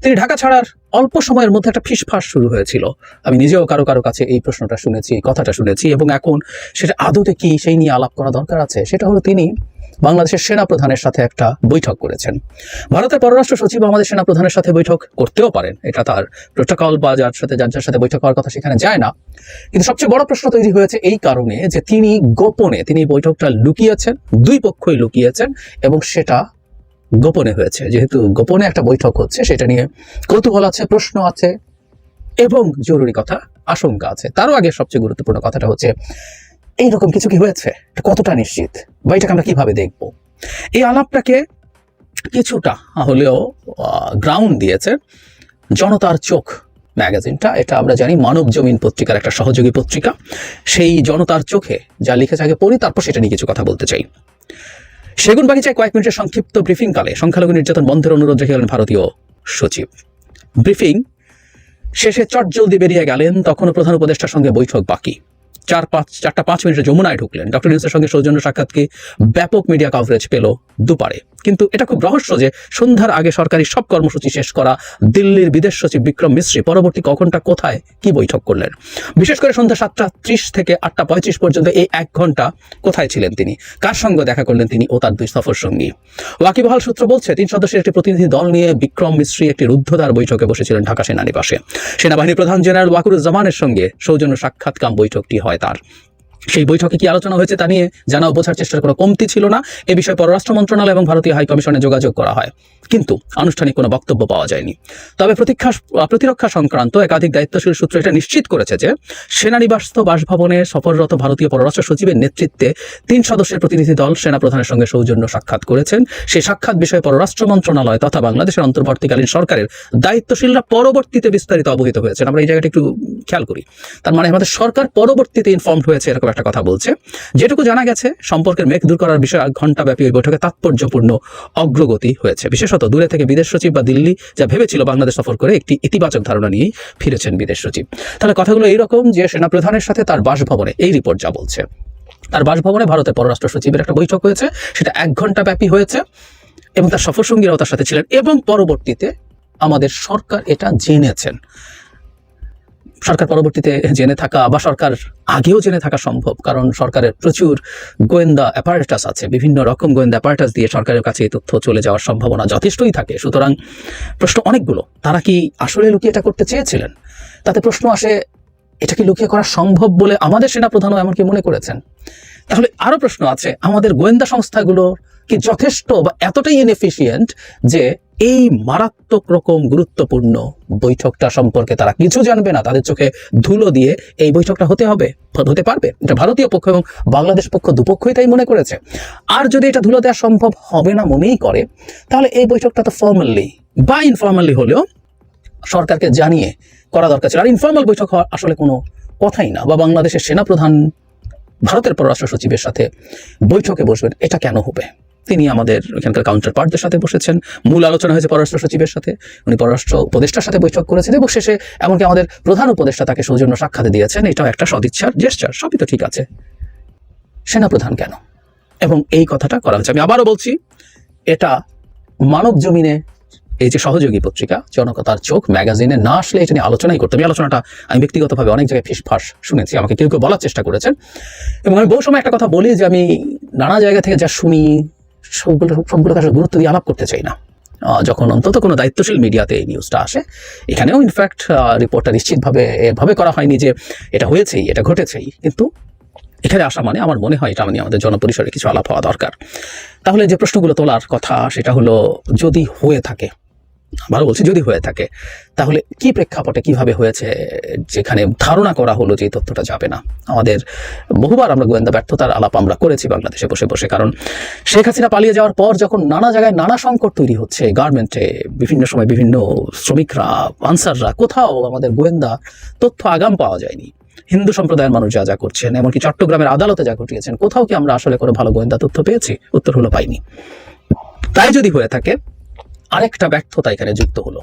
তিনি ঢাকা ছাড়ার অল্প সময়ের মধ্যে একটা ফিসফাস শুরু হয়েছিল। আমি নিজেও কারো কারো কাছে এই প্রশ্নটা শুনেছি, এই কথাটা শুনেছি, এবং এখন সেটা আদতে কি সেই নিয়ে আলাপ করা দরকার আছে। সেটা হলো তিনি বাংলাদেশের সেনাপ্রধানের সাথে একটা বৈঠক করেছেন। ভারতের পররাষ্ট্র সচিব আমাদের সেনাপ্রধানের সাথে বৈঠক করতেও পারেন, এটা তার প্রোটোকল বা যার সাথে বৈঠক হওয়ার কথা সেখানে যায় না। কিন্তু সবচেয়ে বড় প্রশ্ন তৈরি হয়েছে এই কারণে যে তিনি গোপনে বৈঠকটা লুকিয়েছেন, দুই পক্ষই লুকিয়েছেন, এবং সেটা গোপনে হয়েছে। যেহেতু গোপনে একটা বৈঠক হচ্ছে, সেটা নিয়ে কৌতূহল আছে, প্রশ্ন আছে, এবং জরুরি কথা আশঙ্কা আছে। তারও আগে সবচেয়ে গুরুত্বপূর্ণ কথাটা হচ্ছে এইরকম কিছু কি হয়েছে, কতটা নিশ্চিত, বা এটাকে আমরা কিভাবে দেখব। এই আলাপটাকে কিছুটা হলেও গ্রাউন্ড দিয়েছে জনতার চোখ ম্যাগাজিনটা। এটা আমরা জানি মানব জমিন পত্রিকার একটা সহযোগী পত্রিকা। সেই জনতার চোখে যা লিখেছে আগে পড়ি, তারপর সেটা নিয়ে কিছু কথা বলতে চাই। সেগুনবাগিচায় কয়েক মিনিটের সংক্ষিপ্ত ব্রিফিং কালে সংখ্যালঘু নির্যাতন বন্ধের অনুরোধ রেখে গেলেন ভারতীয় সচিব। ব্রিফিং শেষে চটজলদি বেরিয়ে গেলেন, তখনও প্রধান উপদেষ্টার সঙ্গে বৈঠক বাকি। 4-5 মিনিটে যমুনায় ঢুকলেন। ডক্টর ইউনূসের সঙ্গে সৌজন্য সাক্ষাৎকে ব্যাপক মিডিয়া কভারেজ পেল দুপারে। কিন্তু এটা খুব রহস্য যে সন্ধ্যার আগে সরকারি সব কর্মসূচি শেষ করা দিল্লির বিদেশ সচিব বিক্রম মিশ্রি পরবর্তী কখনটা কোথায় কি বৈঠক করলেন। বিশেষ করে সন্ধ্যা 7:30 থেকে 8:35 পর্যন্ত এই 1 ঘন্টা কোথায় ছিলেন তিনি, কার সঙ্গে দেখা করলেন তিনি ও তার 2 সফর সঙ্গী। ওয়াকিবহাল সূত্র বলছে 3 সদস্যের একটি প্রতিনিধি দল নিয়ে বিক্রম মিশ্রি একটি রুদ্ধদ্বার বৈঠকে বসেছিলেন ঢাকা সেনানিবাসে। সেনাবাহিনী প্রধান জেনারেল ওয়াকুরুজ্জামানের সঙ্গে সৌজন্য সাক্ষাৎকাম বৈঠকটি হয় তার। সেই বৈঠকে কি আলোচনা হয়েছে তা নিয়ে জানা ও বোঝার চেষ্টার কোনো কমতি ছিল না। এ বিষয়ে পররাষ্ট্র মন্ত্রণালয় এবং ভারতীয় হাইকমিশনে যোগাযোগ করা হয়, কিন্তু আনুষ্ঠানিক কোনো বক্তব্য পাওয়া যায়নি। তবে প্রতিরক্ষা সংক্রান্ত একাধিক দায়িত্বশীল সূত্র এটা নিশ্চিত করেছে যে সেনানিবাসস্থ বাসভবনে সফররত ভারতীয় পররাষ্ট্র সচিবের নেতৃত্বে 3 সদস্যের প্রতিনিধি দল সেনাপ্রধানের সঙ্গে সৌজন্য সাক্ষাৎ করেছেন। সেই সাক্ষাৎ বিষয়ে পররাষ্ট্র মন্ত্রণালয় তথা বাংলাদেশের অন্তর্বর্তীকালীন সরকারের দায়িত্বশীলরা পরবর্তীতে বিস্তারিত অবহিত হয়েছেন। আমরা এই জায়গাটা একটু খেয়াল করি। তার মানে আমাদের সরকার পরবর্তীতে ইনফর্মড হয়েছে, এরকম একটা কথা বলছে। যেটুকু জানা গেছে, সম্পর্কের মেঘ দূর করার বিষয়ে ঘণ্টাব্যাপী ওই বৈঠকে তাৎপর্যপূর্ণ অগ্রগতি হয়েছে। বিশেষত দূরে থেকে বিদেশ সচিব বা দিল্লি যা ভেবেছিল বাংলাদেশ সফর করে একটি ইতিবাচক ধারণা নিয়েই ফিরেছেন বিদেশ সচিব। তাহলে কথাগুলো এইরকম যে সেনাপ্রধানের সাথে তার বাসভবনে, এই রিপোর্ট যা বলছে, তার বাসভবনে ভারতের পররাষ্ট্র সচিবের একটা বৈঠক হয়েছে, সেটা 1 ঘন্টা ব্যাপী হয়েছে, এবং তার সফর সঙ্গীরাও তার সাথে ছিলেন, এবং পরবর্তীতে আমাদের সরকার এটা জেনেছেন। সরকার পরবর্তীতে জেনে থাকা বা সরকার আগেও জেনে থাকা সম্ভব, কারণ সরকারের প্রচুর গোয়েন্দা অ্যাপারেটাস আছে, বিভিন্ন রকম গোয়েন্দা অ্যাপারেটাস দিয়ে সরকারের কাছে এই তথ্য চলে যাওয়ার সম্ভাবনা যথেষ্টই থাকে। সুতরাং প্রশ্ন অনেকগুলো, তারা কি আসলে লুকিয়ে এটা করতে চেয়েছিলেন? তাতে প্রশ্ন আসে, এটা কি লুকিয়ে করা সম্ভব বলে আমাদের সেনাপ্রধানও এমনকি মনে করেছেন? তাহলে আরো প্রশ্ন আছে, আমাদের গোয়েন্দা সংস্থাগুলো কি যথেষ্ট বা এতটাই ইনএফিশিয়েন্ট যে এই মারাত্মক রকম গুরুত্বপূর্ণ বৈঠকটা সম্পর্কে তারা কিছু জানবে না, তাদের চোখে ধুলো দিয়ে এই বৈঠকটা হতে পারবে? এটা ভারতীয় পক্ষ এবং বাংলাদেশ পক্ষ দুপক্ষই তাই মনে করেছে। আর যদি এটা ধুলো দেওয়া সম্ভব হবে না মনেই করে, তাহলে এই বৈঠকটা তো ফর্মালি বা ইনফর্মালি হলেও সরকারকে জানিয়ে করা দরকার ছিল। আর ইনফর্মাল বৈঠক হওয়ার আসলে কোনো কথাই না। বা বাংলাদেশের সেনাপ্রধান ভারতের পররাষ্ট্র সচিবের সাথে বৈঠকে বসবেন, এটা কেন হবে? তিনি আমাদের এখানকার কাউন্টার পার্টদের সাথে বসেছেন, মূল আলোচনা হয়েছে পররাষ্ট্র সচিবের সাথে, উনি পররাষ্ট্র উপদেষ্টার সাথে বৈঠক করেছেন, এবং শেষে এমনকি আমাদের প্রধান উপদেষ্টা তাকে সৌজন্য সাক্ষাৎ দিয়েছেন। এটাও একটা সদিচ্ছার জেস্চার, সবই তো ঠিক আছে, সেনাপ্রধান কেন? এবং এই কথাটা করা হচ্ছে। আমি আবারও বলছি, এটা মানব জমিনে এই যে সহযোগী পত্রিকা জনতার চোখ ম্যাগাজিনে না আসলে এটা নিয়ে আলোচনাই করতাম। এই আলোচনাটা আমি ব্যক্তিগতভাবে অনেক জায়গায় ফিসফাস শুনেছি, আমাকে কেউ বলার চেষ্টা করেছেন, এবং আমি বহু সময় একটা কথা বলি যে আমি নানা জায়গা থেকে যা শুনি সবগুলোকে আসলে গুরুত্ব দিয়ে আলাপ করতে চাই না। যখন অন্তত কোনো দায়িত্বশীল মিডিয়াতে এই নিউজটা আসে, এখানেও ইনফ্যাক্ট রিপোর্টটা নিশ্চিতভাবে এভাবে করা হয়নি যে এটা হয়েছেই, এটা ঘটেছেই, কিন্তু এখানে আসা মানে আমার মনে হয় এটা মানে আমাদের জনপরিসরে কিছু আলাপ হওয়া দরকার। তাহলে যে প্রশ্নগুলো তোলার কথা সেটা হলো, যদি হয়ে থাকে, ভালো বলছি, যদি হয়ে থাকে, তাহলে কি প্রেক্ষাপটে কিভাবে হয়েছে, যেখানে ধারণা করা হলো যে এই তথ্যটা যাবে না। আমাদের বহুবার আমরা গোয়েন্দা ব্যর্থতার আলাপ আমরা করেছি বাংলাদেশে বসে বসে, কারণ শেখ হাসিনা পালিয়ে যাওয়ার পর যখন নানা জায়গায় নানা সংকট তৈরি হচ্ছে, গার্মেন্টে বিভিন্ন সময় বিভিন্ন শ্রমিকরা, আনসাররা, কোথাও আমাদের গোয়েন্দা তথ্য আগাম পাওয়া যায়নি। হিন্দু সম্প্রদায়ের মানুষ যা করছেন, এমনকি চট্টগ্রামের আদালতে যা ঘটিয়েছেন, কোথাও কি আমরা আসলে কোনো ভালো গোয়েন্দা তথ্য পেয়েছি? উত্তর হলো পাইনি। তাই যদি হয়ে থাকে, আরেকটা ব্যর্থতা এখানে যুক্ত হলো।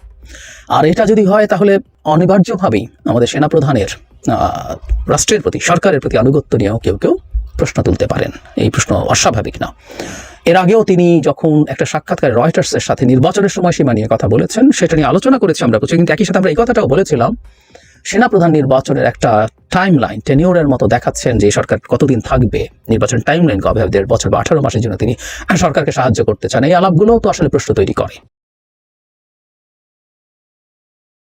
আর এটা যদি হয়, তাহলে অনিবার্যভাবেই আমাদের সেনাপ্রধানের রাষ্ট্রের প্রতি, সরকারের প্রতি আনুগত্য নিয়েও কেউ প্রশ্ন তুলতে পারেন। এই প্রশ্ন অস্বাভাবিক না। এর আগেও তিনি যখন একটা সাক্ষাৎকারে রয়টার্সের সাথে নির্বাচনের সময়সীমা নিয়ে কথা বলেছেন, সেটা নিয়ে আলোচনা করেছি আমরা কিছু, কিন্তু একই সাথে আমরা এই কথাটাও বলেছিলাম সেনাপ্রধান নির্বাচনের একটা টাইম লাইন, টেনিওরের মতো দেখাচ্ছেন যে সরকার কতদিন থাকবে, নির্বাচন টাইম লাইন কবে হবে, 1.5 বছর বা 18 মাসের জন্য তিনি সরকারকে সাহায্য করতে চান। এই আলাপগুলোও তো আসলে প্রশ্ন তৈরি করে।